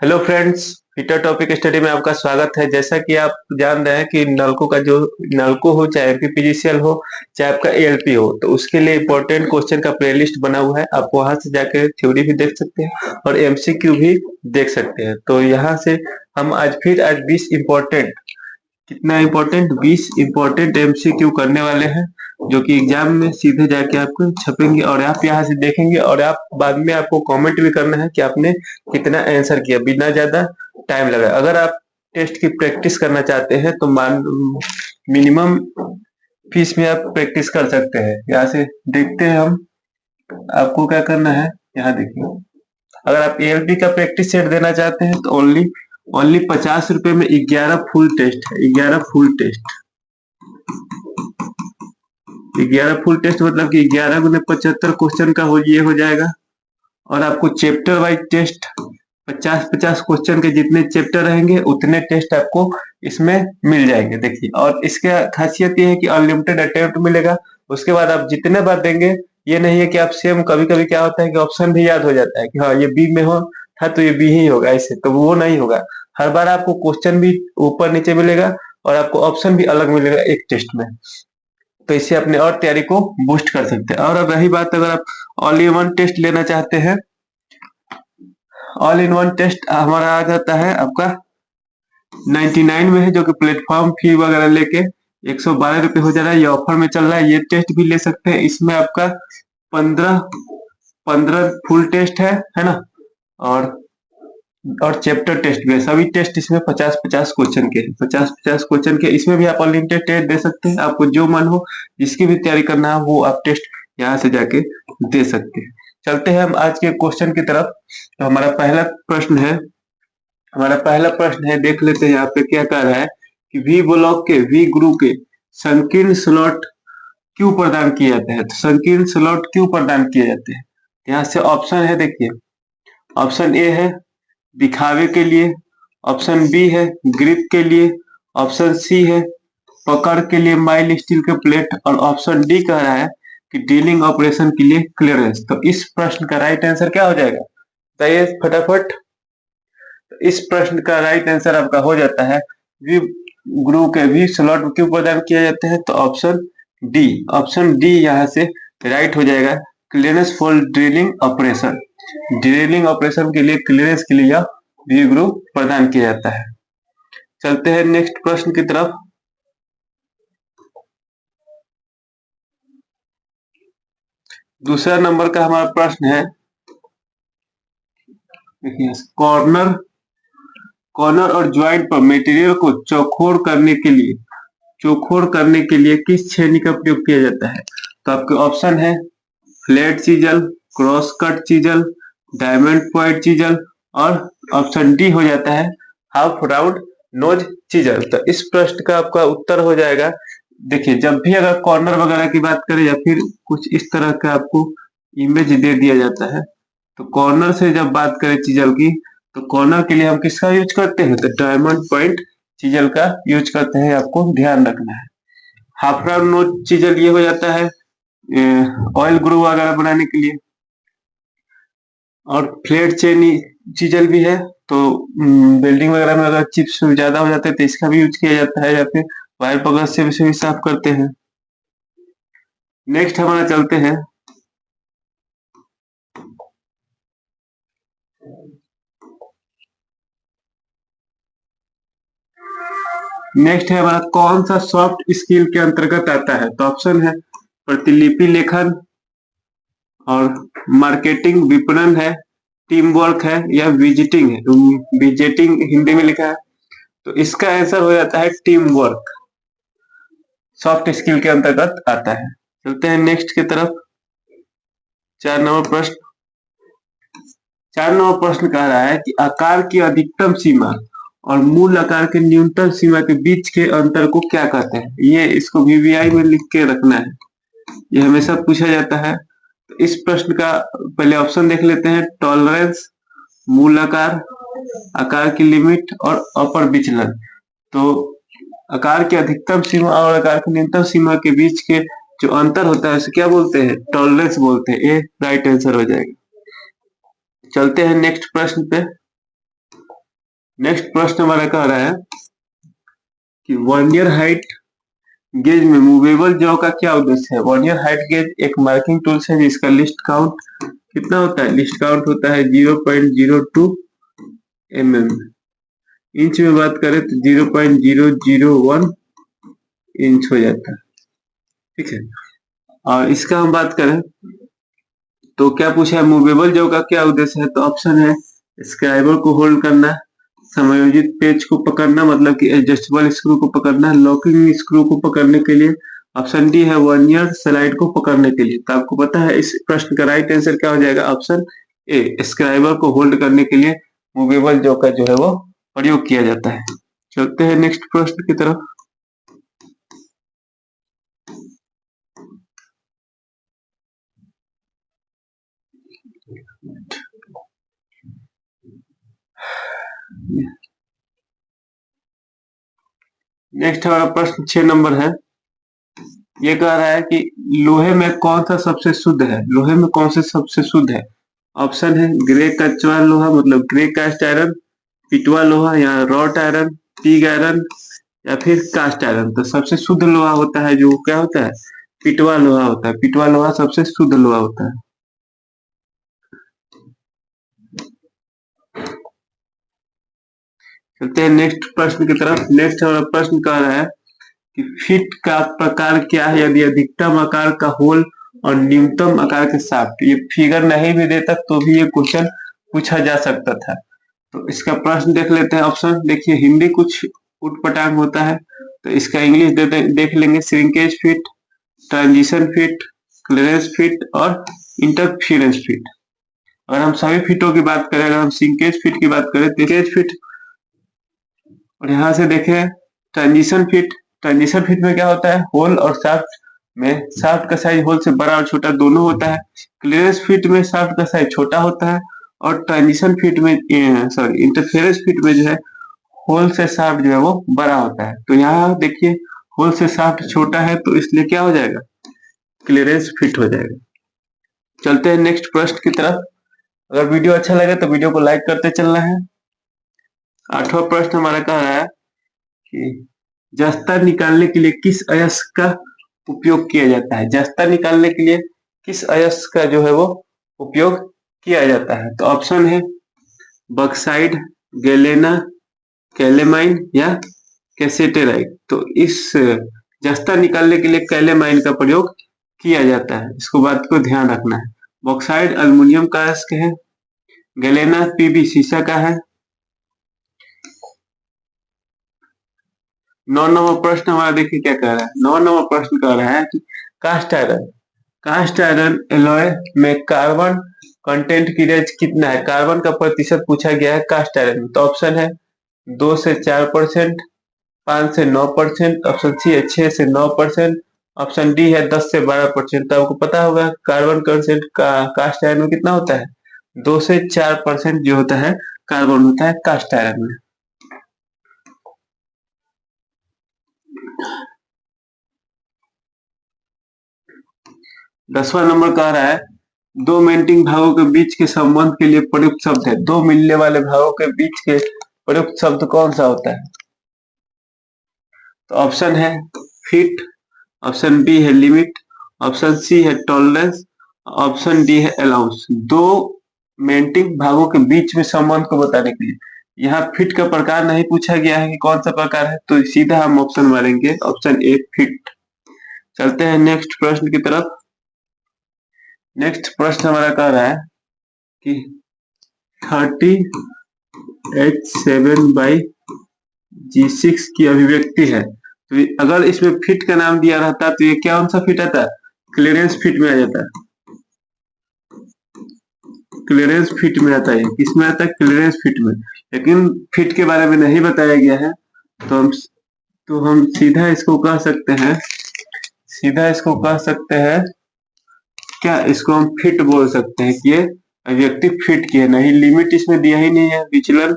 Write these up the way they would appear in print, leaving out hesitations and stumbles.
Hello friends, fitter topic study में आपका स्वागत है। जैसा कि आप जान रहे हैं कि नलकों का जो नलको हो, चाहे एमपीपीजीसीएल हो, चाहे आपका एएलपी हो, तो उसके लिए इंपॉर्टेंट क्वेश्चन का प्लेलिस्ट बना हुआ है। आप वहां से जाकर थ्योरी भी देख सकते हैं और एमसीक्यू भी देख सकते हैं। तो यहाँ से हम आज 20 इंपॉर्टेंट, कितना इंपॉर्टेंट, 20 इंपॉर्टेंट एमसीक्यू करने वाले हैं, जो कि एग्जाम में सीधे जाके आपको छपेंगे और आप यहाँ से देखेंगे और आप बाद में आपको कमेंट भी करना है कि आपने कितना आंसर किया बिना ज्यादा टाइम लगाए। अगर आप टेस्ट की प्रैक्टिस करना चाहते हैं तो मान मिनिमम फीस में आप प्रैक्टिस कर सकते हैं। यहाँ से देखते हैं हम, आपको क्या करना है। यहाँ देखिए, अगर आप एएलपी का प्रैक्टिस सेट देना चाहते हैं तो ओनली ओनली 50 रुपए में 11 फुल टेस्ट है। 11 फुल टेस्ट मतलब कि 11 × 75 क्वेश्चन का हो ये हो जाएगा। और आपको चैप्टर वाइज टेस्ट 50-50 क्वेश्चन के जितने चैप्टर रहेंगे उतने टेस्ट आपको इसमें मिल जाएंगे। देखिए, और इसका खासियत ये है कि अनलिमिटेड अटेम्प्ट मिलेगा। उसके बाद आप जितने बार देंगे, ये नहीं है कि आप सेम, कभी कभी क्या होता है कि ऑप्शन भी याद हो जाता है कि हाँ ये बी में हो था तो ये बी ही होगा, ऐसे तो वो नहीं होगा। हर बार आपको क्वेश्चन भी ऊपर नीचे मिलेगा और आपको ऑप्शन भी अलग मिलेगा एक टेस्ट में। तो इससे अपने और तैयारी को बूस्ट कर सकते हैं। और अब रही बात, अगर आप ऑल इन वन टेस्ट लेना चाहते हैं, ऑल इन वन टेस्ट हमारा आ जाता है आपका 99 में है, जो कि प्लेटफॉर्म फी वगैरह लेके 112 रुपये हो जा रहा है। ये ऑफर में चल रहा है, ये टेस्ट भी ले सकते हैं। इसमें आपका 15 15 फुल टेस्ट है ना। और चैप्टर टेस्ट भी है। सभी टेस्ट इसमें 50-50 क्वेश्चन के, 50-50 क्वेश्चन के। इसमें भी आप अनलिमिटेड टेस्ट दे सकते हैं। आपको जो मन हो, जिसकी भी तैयारी करना है, वो आप टेस्ट यहाँ से जाके दे सकते हैं। चलते हैं हम आज के क्वेश्चन की तरफ। तो हमारा पहला प्रश्न है, देख लेते हैं यहाँ पे क्या कह रहा है कि वी ब्लॉक के वी ग्रुप के संकीर्ण स्लॉट क्यों प्रदान किए जाते हैं। तो संकीर्ण स्लॉट क्यों प्रदान किए जाते हैं, यहाँ से ऑप्शन है। देखिए, ऑप्शन ए है दिखावे के लिए, ऑप्शन बी है ग्रिप के लिए, ऑप्शन सी है पकड़ के लिए माइल स्टील के प्लेट, और ऑप्शन डी कह रहा है कि डीलिंग ऑपरेशन के लिए क्लियरेंस। तो इस प्रश्न का राइट आंसर क्या हो जाएगा, बताइए फटाफट। इस प्रश्न का राइट आंसर आपका हो जाता है वी ग्रुप के वी स्लॉट क्यों प्रदान किया जाता है, तो ऑप्शन डी यहाँ से राइट हो जाएगा। Clearance for drilling operation, drilling operation के लिए क्लियरेंस के लिए यह वी ग्रुप प्रदान किया जाता है। चलते हैं नेक्स्ट प्रश्न की तरफ। दूसरा नंबर का हमारा प्रश्न है, देखिए, कॉर्नर और ज्वाइंट पर मटेरियल को चौखोर करने के लिए किस छेनी का प्रयोग किया जाता है। तो आपके ऑप्शन है flat chisel, cross cut chisel, diamond point chisel, और ऑप्शन डी हो जाता है हाफ राउंड नोज चीजल। तो इस प्रश्न का आपका उत्तर हो जाएगा, देखिए, जब भी अगर कॉर्नर वगैरह की बात करें या फिर कुछ इस तरह का आपको इमेज दे दिया जाता है, तो कॉर्नर से जब बात करें चीजल की, तो कॉर्नर के लिए हम किसका यूज करते हैं, तो डायमंड पॉइंट चीजल का यूज करते हैं। आपको ध्यान रखना है। हाफ राउंड नोज चीजल ये हो जाता है ऑयल ग्रू वगैरह बनाने के लिए। और फ्लैट चेनी चीजल भी है, तो बिल्डिंग वगैरह में अगर चिप्स ज्यादा हो जाते हैं तो इसका भी यूज किया जाता है, या फिर वायर पकड़ से भी साफ करते हैं। नेक्स्ट हमारा चलते हैं, नेक्स्ट है हमारा कौन सा सॉफ्ट स्किल के अंतर्गत आता है। तो ऑप्शन है प्रतिलिपि लेखन, और मार्केटिंग विपणन है, टीम वर्क है, या विजिटिंग है। विजिटिंग हिंदी में लिखा है, तो इसका आंसर हो जाता है टीम वर्क, सॉफ्ट स्किल के अंतर्गत आता है। चलते हैं नेक्स्ट की तरफ। 4 नंबर प्रश्न 4 नंबर प्रश्न कह रहा है कि आकार की अधिकतम सीमा और मूल आकार के न्यूनतम सीमा के बीच के अंतर को क्या कहते हैं। ये इसको वीवीआई में लिख के रखना है, ये हमेशा पूछा जाता है। तो इस प्रश्न का पहले ऑप्शन देख लेते हैं, टॉलरेंस, मूल आकार, आकार की लिमिट, और अपर विचलन। तो आकार की अधिकतम सीमा और आकार की न्यूनतम सीमा के बीच के जो अंतर होता है उसे क्या बोलते हैं, टॉलरेंस बोलते हैं। ये राइट आंसर हो जाएगा। चलते हैं नेक्स्ट प्रश्न पे। नेक्स्ट प्रश्न हमारा कह रहा है कि वर्नियर हाइट गेज में मूवेबल जॉ का क्या उद्देश्य है। वर्नियर हाइट गेज एक मार्किंग टूल्स है जिसका लिस्ट काउंट कितना होता है, लिस्ट काउंट होता है 0.02 mm। इंच में बात करें तो 0.001 इंच हो जाता है, ठीक है। और इसका हम बात करें तो क्या पूछा है, मूवेबल जॉ का क्या उद्देश्य है, तो ऑप्शन है स्क्राइबर को होल्ड करना, समायोजित पेज को पकड़ना मतलब कि एडजस्टेबल स्क्रू को पकड़ना, लॉकिंग स्क्रू को पकड़ने के लिए, ऑप्शन डी है वर्नियर स्लाइड को पकड़ने के लिए। तो आपको पता है इस प्रश्न का राइट आंसर क्या हो जाएगा, ऑप्शन ए स्क्राइबर को होल्ड करने के लिए मूवेबल जॉ का जो है वो प्रयोग किया जाता है। चलते हैं नेक्स्ट प्रश्न की तरफ। नेक्स्ट हमारा प्रश्न 6 नंबर है। ये कह रहा है कि लोहे में कौन सा सबसे शुद्ध है, लोहे में कौन से सबसे शुद्ध है। ऑप्शन है ग्रे कच्चा लोहा मतलब ग्रे कास्ट आयरन, पिटवा लोहा या रॉट आयरन, पिग आयरन या फिर कास्ट आयरन। तो सबसे शुद्ध लोहा होता है जो क्या होता है, पिटवा लोहा होता है। पिटवा लोहा सबसे शुद्ध लोहा होता है। चलते हैं नेक्स्ट प्रश्न की तरफ। नेक्स्ट हमारा प्रश्न कह रहा है कि फिट का प्रकार क्या है यदि अधिकतम आकार का होल और न्यूनतम आकार के शाफ्ट। ये फिगर नहीं भी देता तो भी ये क्वेश्चन पूछा जा सकता था। तो इसका प्रश्न देख लेते हैं। ऑप्शन देखिए, हिंदी कुछ उटपटांग होता है तो इसका इंग्लिश देख लेंगे। Shrinkage fit, transition fit, clearance fit और इंटरफियरेंस फिट। अगर हम सभी फिटों की बात करें, अगर हम श्रिंकेज फिट की बात करें तो श्रिंकेज फिट, और यहाँ से देखें ट्रांजिशन फिट। ट्रांजिशन फिट में क्या होता है, होल और शाफ्ट में शाफ्ट का साइज होल से बड़ा और छोटा दोनों होता है। क्लियरेंस फिट में शाफ्ट का साइज छोटा होता है और ट्रांजिशन फिट में सॉरी इंटरफेरेंस फिट में जो है होल से शाफ्ट जो है वो बड़ा होता है। तो यहाँ देखिए होल से शाफ्ट छोटा है तो इसलिए क्या हो जाएगा, क्लियरेंस फिट हो जाएगा। चलते हैं नेक्स्ट प्रश्न की तरफ। अगर वीडियो अच्छा लगे तो वीडियो को लाइक करते चलना है। 8वां प्रश्न हमारा कह रहा है कि जस्ता निकालने के लिए किस अयस्क का उपयोग किया जाता है। जस्ता निकालने के लिए किस अयस्क का जो है वो उपयोग किया जाता है। तो ऑप्शन है बक्साइड, गैलेना, कैलेमाइन या कैसेटेराइट। तो इस जस्ता निकालने के लिए कैलेमाइन का प्रयोग किया जाता है, इसको बात को ध्यान रखना है। बॉक्साइड अल्युमिनियम का अयस्क है, गैलेना पीबी सीसा का है। 9 नंबर प्रश्न हमारा देखिए क्या कह रहा है। 9 नंबर प्रश्न कह रहा है कि cast iron, cast iron alloy में कार्बन कंटेंट की रेंज कितना है, कार्बन का प्रतिशत पूछा गया है कास्ट आयरन में। तो ऑप्शन है 2 से 4%, 5 से 9%, ऑप्शन सी है 6 से 9%, ऑप्शन डी है 10 से 12%। तो आपको पता होगा कार्बन कंटेंट का कास्ट आयरन में कितना होता है, 2 से 4% जो होता है कार्बन होता है कास्ट आयरन में। 10वां नंबर कह रहा है दो मेल्टिंग भागों के बीच के संबंध के लिए प्रयुक्त शब्द है। दो मिलने वाले भागों के बीच के प्रयुक्त शब्द कौन सा होता है। तो ऑप्शन है फिट, ऑप्शन बी है लिमिट, ऑप्शन सी है टॉलरेंस, ऑप्शन डी है अलाउंस। दो मेल्टिंग भागों के बीच में संबंध को बताने के लिए। यहाँ फिट का प्रकार नहीं पूछा गया है कि कौन सा प्रकार है, तो सीधा हम ऑप्शन मारेंगे, ऑप्शन ए फिट। चलते हैं नेक्स्ट प्रश्न की तरफ। नेक्स्ट प्रश्न हमारा कह रहा है कि 30H7/G6 की अभिव्यक्ति है। तो अगर इसमें फिट का नाम दिया रहता तो ये कौन सा फिट आता, क्लियरेंस फिट में आ जाता। क्लियरेंस फिट में आता है, किसमें आता है, क्लियरेंस फिट में। लेकिन फिट के बारे में नहीं बताया गया है तो हम सीधा इसको कह सकते हैं, सीधा इसको कह सकते हैं क्या, इसको हम फिट बोल सकते हैं कि ये अभिव्यक्ति फिट की है। नहीं लिमिट इसमें दिया ही नहीं है, विचलन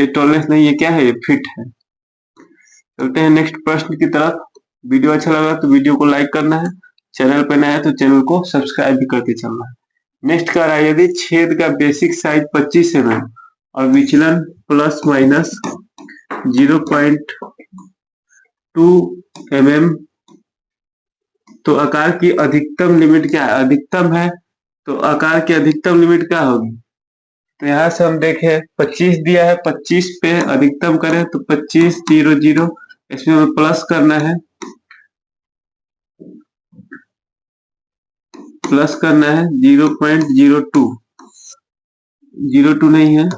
टॉलरेंस नहीं, ये क्या है, ये फिट है। चलते हैं नेक्स्ट प्रश्न की तरफ। वीडियो अच्छा लगा तो वीडियो को लाइक करना है, चैनल पर नया है तो चैनल को सब्सक्राइब भी करके चलना है। नेक्स्ट कह रहा है यदि छेद का बेसिक साइज 25 mm और विचलन प्लस माइनस 0.2 mm। तो आकार की अधिकतम लिमिट क्या है? अधिकतम है तो आकार की अधिकतम लिमिट क्या होगी? तो यहाँ से हम देखें 25 दिया है, 25 पे अधिकतम करें तो 25 0 0, इसमें हमें प्लस करना है, प्लस करना है 0.02, 02 नहीं है,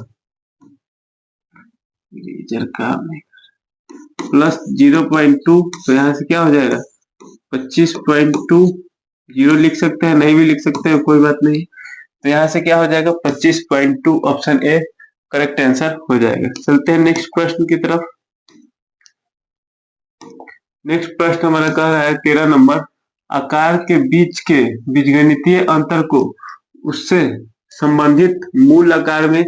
प्लस 0.2, तो यहाँ से क्या हो जाएगा 25.2, 0 लिख सकते हैं, नहीं भी लिख सकते हैं, कोई बात नहीं। तो यहाँ से क्या हो जाएगा 25.2, ऑप्शन ए करेक्ट आंसर हो जाएगा। चलते हैं नेक्स्ट प्रश्न की तरफ। नेक्स्ट प्रश्न हमारा कह रहा है 13 नंबर, आकार के बीच के बीजगणितीय अंतर को उससे संबंधित मूल आकार में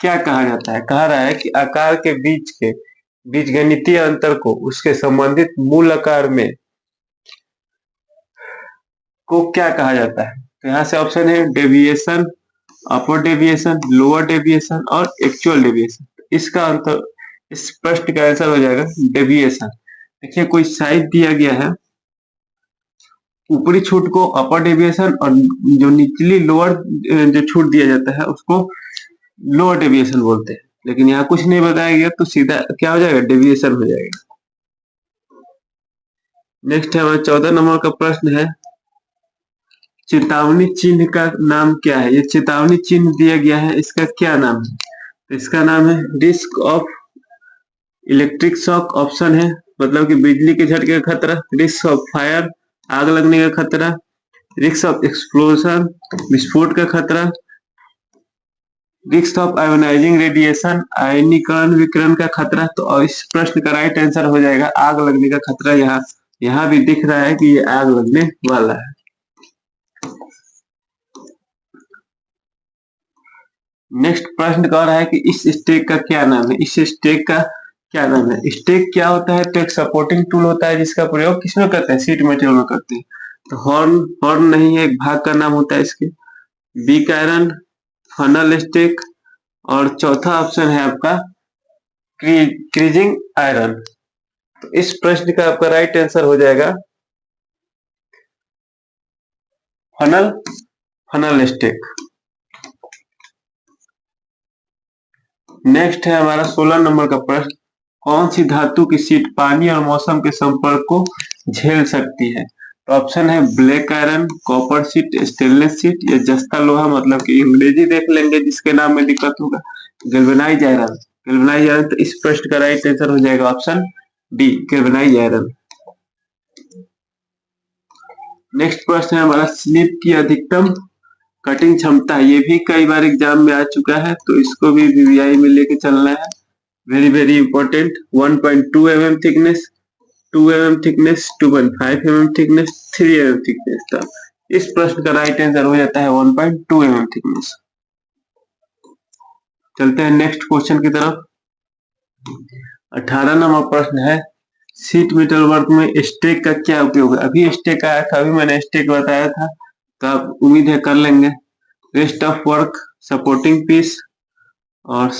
क्या कहा जाता है? कह रहा है कि आकार के बीच के बीजगणितीय अंतर को उसके संबंधित मूल आकार में को क्या कहा जाता है? तो यहाँ से ऑप्शन है deviation, upper deviation, lower deviation और एक्चुअल डेविएशन। इसका अंतर, इस प्रश्न का आंसर हो जाएगा डेविएशन। देखिए कोई साइज दिया गया है, ऊपरी छूट को अपर डेविएशन और जो निचली लोअर जो छूट दिया जाता है उसको लोअर डेविएशन बोलते हैं, लेकिन यहाँ कुछ नहीं बताया गया तो सीधा क्या हो जाएगा डेविएशन हो जाएगा। नेक्स्ट है हमारा 14 नंबर का प्रश्न है, चेतावनी चिन्ह का नाम क्या है? ये चेतावनी चिन्ह दिया गया है, इसका क्या नाम है? तो इसका नाम है risk of electric shock, option है, मतलब कि बिजली के झटके का खतरा, रिस्क ऑफ फायर, आग लगने का खतरा, रिस्क ऑफ एक्सप्लोजन, विस्फोट का खतरा, रिस्क ऑफ आयोनाइजिंग रेडिएशन, आयनीकरण विकिरण का खतरा। तो इस प्रश्न का राइट आंसर हो जाएगा आग लगने का खतरा। यहाँ भी दिख रहा है कि ये आग लगने वाला है। नेक्स्ट प्रश्न कह रहा है कि इस स्टेक का क्या नाम है? इस स्टेक का क्या नाम है? स्टेक क्या होता है? तो एक सपोर्टिंग टूल होता है जिसका प्रयोग किसमें करते हैं? सीट मेटल में करते हैं। तो हॉर्न नहीं है, एक भाग का नाम होता है इसके। बिग आयरन, फनल स्टेक और चौथा ऑप्शन है आपका क्रीजिंग आयरन। तो इस प्रश्न का आपका राइट आंसर हो जाएगा फनल स्टेक। नेक्स्ट है हमारा 16 नंबर का प्रश्न, कौन सी धातु की सीट पानी और मौसम के संपर्क को झेल सकती है? तो ऑप्शन है black iron, copper seat, stainless seat या जस्ता लोहा, मतलब कि अंग्रेजी देख लेंगे जिसके नाम में दिक्कत होगा, गैल्वेनाइज आयरन। गैल्वेनाइज आयरन, तो इस प्रश्न का राइट आंसर हो जाएगा option D, galvanise iron. Next प्रश्न है हमारा स्लिप की अधिकतम कटिंग क्षमता, ये भी कई बार एग्जाम में आ चुका है, तो इसको भी वीवीआई में लेके चलना है। Very very important. 1.2 mm thickness, 2 mm thickness, 2.5 mm thickness, 3 mm thickness. तो इस प्रश्न का राइट आंसर हो जाता है 1.2 mm थिकनेस। चलते हैं नेक्स्ट क्वेश्चन की तरफ। 18 नंबर प्रश्न है, सीट मेटल वर्क में स्टेक का क्या उपयोग है? अभी स्टेक आया था, अभी मैंने स्टेक बताया था, तो आप उम्मीद है कर लेंगे। Rest of work, supporting piece और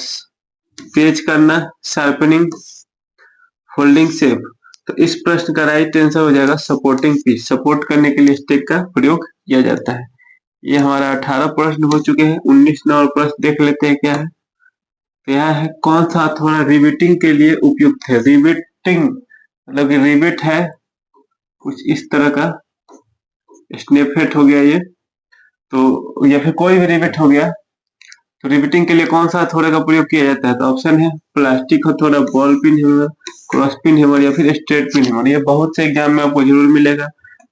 पेज करना, शार्पनिंग, फोल्डिंग शेप। तो इस प्रश्न का राइट आंसर हो जाएगा सपोर्टिंग पीस। सपोर्ट करने के लिए स्टेक का प्रयोग किया जाता है। ये हमारा 18 प्रश्न हो चुके हैं। 19 नंबर प्रश्न देख लेते हैं क्या है। तो यहाँ है, कौन सा हथौड़ा रिवेटिंग के लिए उपयुक्त है? रिवेटिंग मतलब कि रिवेट है कुछ इस तरह का, स्नैपहेड हो गया ये, तो या फिर कोई भी रिवेट हो गया, तो रिवेटिंग के लिए कौन सा हथौड़े का प्रयोग किया जाता है? तो ऑप्शन है प्लास्टिक हथौड़ा, ball pin hammer, cross pin hammer या फिर स्ट्रेट पिन हैमर। ये बहुत से एग्जाम में आपको जरूर मिलेगा,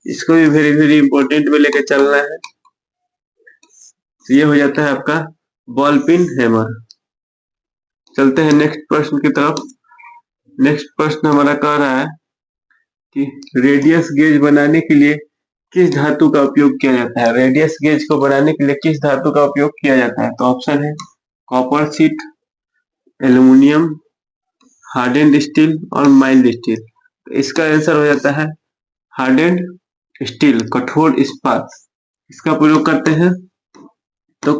इसको भी वेरी वेरी इंपॉर्टेंट में लेकर चलना है। तो ये हो जाता है आपका बॉल पिन हैमर। चलते हैं नेक्स्ट प्रश्न की तरफ। नेक्स्ट प्रश्न हमारा कह रहा है कि रेडियस गेज बनाने के लिए किस धातु का उपयोग किया जाता है? रेडियस गेज को बनाने के लिए किस धातु का उपयोग किया जाता है? तो ऑप्शन है copper sheet, aluminium, hardened steel और माइल्ड स्टील। तो इसका आंसर हो जाता है हार्डेंड स्टील, कठोर इस्पात। इसका प्रयोग करते हैं तो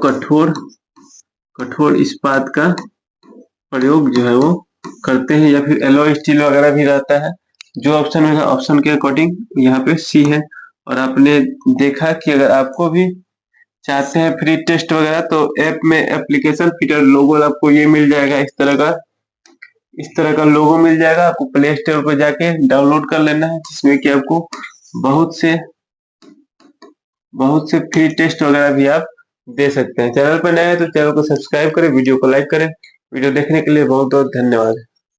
कठोर इस्पात का प्रयोग जो है वो करते हैं, या फिर एलॉय स्टील वगैरह भी रहता है। जो ऑप्शन होगा ऑप्शन के अकॉर्डिंग यहाँ पे सी है। और आपने देखा कि अगर आपको भी चाहते हैं फ्री टेस्ट वगैरह तो ऐप में एप्लीकेशन फिटर लोगो आपको ये मिल जाएगा, इस तरह का लोगो मिल जाएगा। आपको प्ले स्टोर पर जाके डाउनलोड कर लेना है, जिसमें कि आपको बहुत से फ्री टेस्ट वगैरह भी आप दे सकते हैं। चैनल पर नए हैं तो चैनल को सब्सक्राइब करें, वीडियो को लाइक करें। वीडियो देखने के लिए बहुत बहुत धन्यवाद।